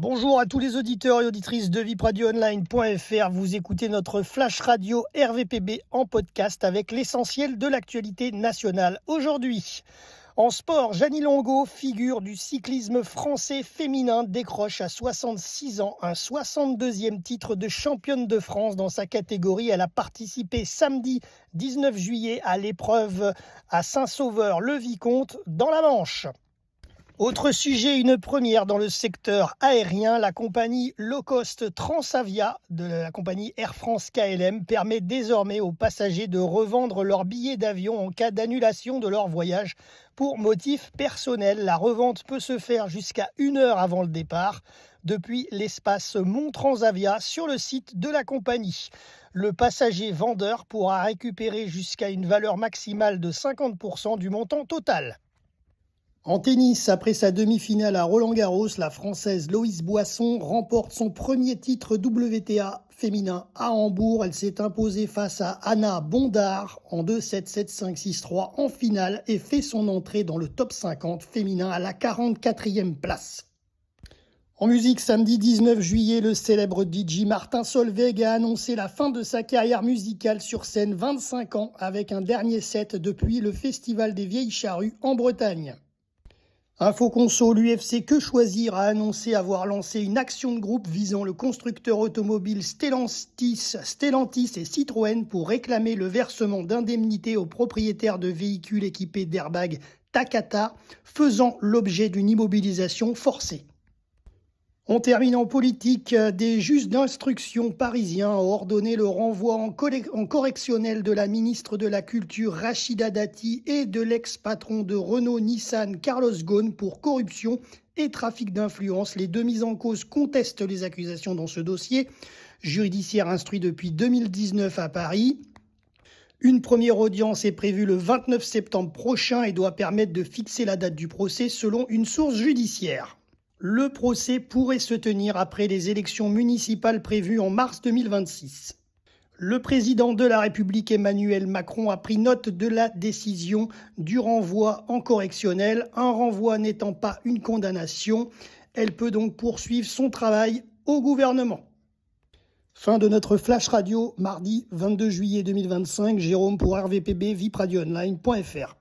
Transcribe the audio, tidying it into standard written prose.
Bonjour à tous les auditeurs et auditrices de vipradioonline.fr. Vous écoutez notre flash radio RVPB en podcast avec l'essentiel de l'actualité nationale. Aujourd'hui, en sport, Jeannie Longo, figure du cyclisme français féminin, décroche à 66 ans un 62e titre de championne de France dans sa catégorie. Elle a participé samedi 19 juillet à l'épreuve à Saint-Sauveur-le-Vicomte dans la Manche. Autre sujet, une première dans le secteur aérien. La compagnie low-cost Transavia de la compagnie Air France KLM permet désormais aux passagers de revendre leurs billets d'avion en cas d'annulation de leur voyage pour motif personnel. La revente peut se faire jusqu'à 1 heure avant le départ depuis l'espace Mont Transavia sur le site de la compagnie. Le passager vendeur pourra récupérer jusqu'à une valeur maximale de 50% du montant total. En tennis, après sa demi-finale à Roland-Garros, la Française Loïse Boisson remporte son premier titre WTA féminin à Hambourg. Elle s'est imposée face à Anna Bondar en 2-7, 7-5, 6-3 en finale et fait son entrée dans le top 50 féminin à la 44e place. En musique, samedi 19 juillet, le célèbre DJ Martin Solveig a annoncé la fin de sa carrière musicale sur scène, 25 ans, avec un dernier set depuis le Festival des Vieilles Charrues en Bretagne. Info Conso, l'UFC Que Choisir a annoncé avoir lancé une action de groupe visant le constructeur automobile Stellantis et Citroën pour réclamer le versement d'indemnités aux propriétaires de véhicules équipés d'airbags Takata, faisant l'objet d'une immobilisation forcée. On termine en politique. Des juges d'instruction parisiens ont ordonné le renvoi en correctionnel de la ministre de la Culture Rachida Dati et de l'ex-patron de Renault-Nissan Carlos Ghosn pour corruption et trafic d'influence. Les deux mises en cause contestent les accusations dans ce dossier judiciaire instruit depuis 2019 à Paris. Une première audience est prévue le 29 septembre prochain et doit permettre de fixer la date du procès selon une source judiciaire. Le procès pourrait se tenir après les élections municipales prévues en mars 2026. Le président de la République Emmanuel Macron a pris note de la décision du renvoi en correctionnel. Un renvoi n'étant pas une condamnation, elle peut donc poursuivre son travail au gouvernement. Fin de notre flash radio, mardi 22 juillet 2025. Jérôme pour RVPB, vipradioonline.fr.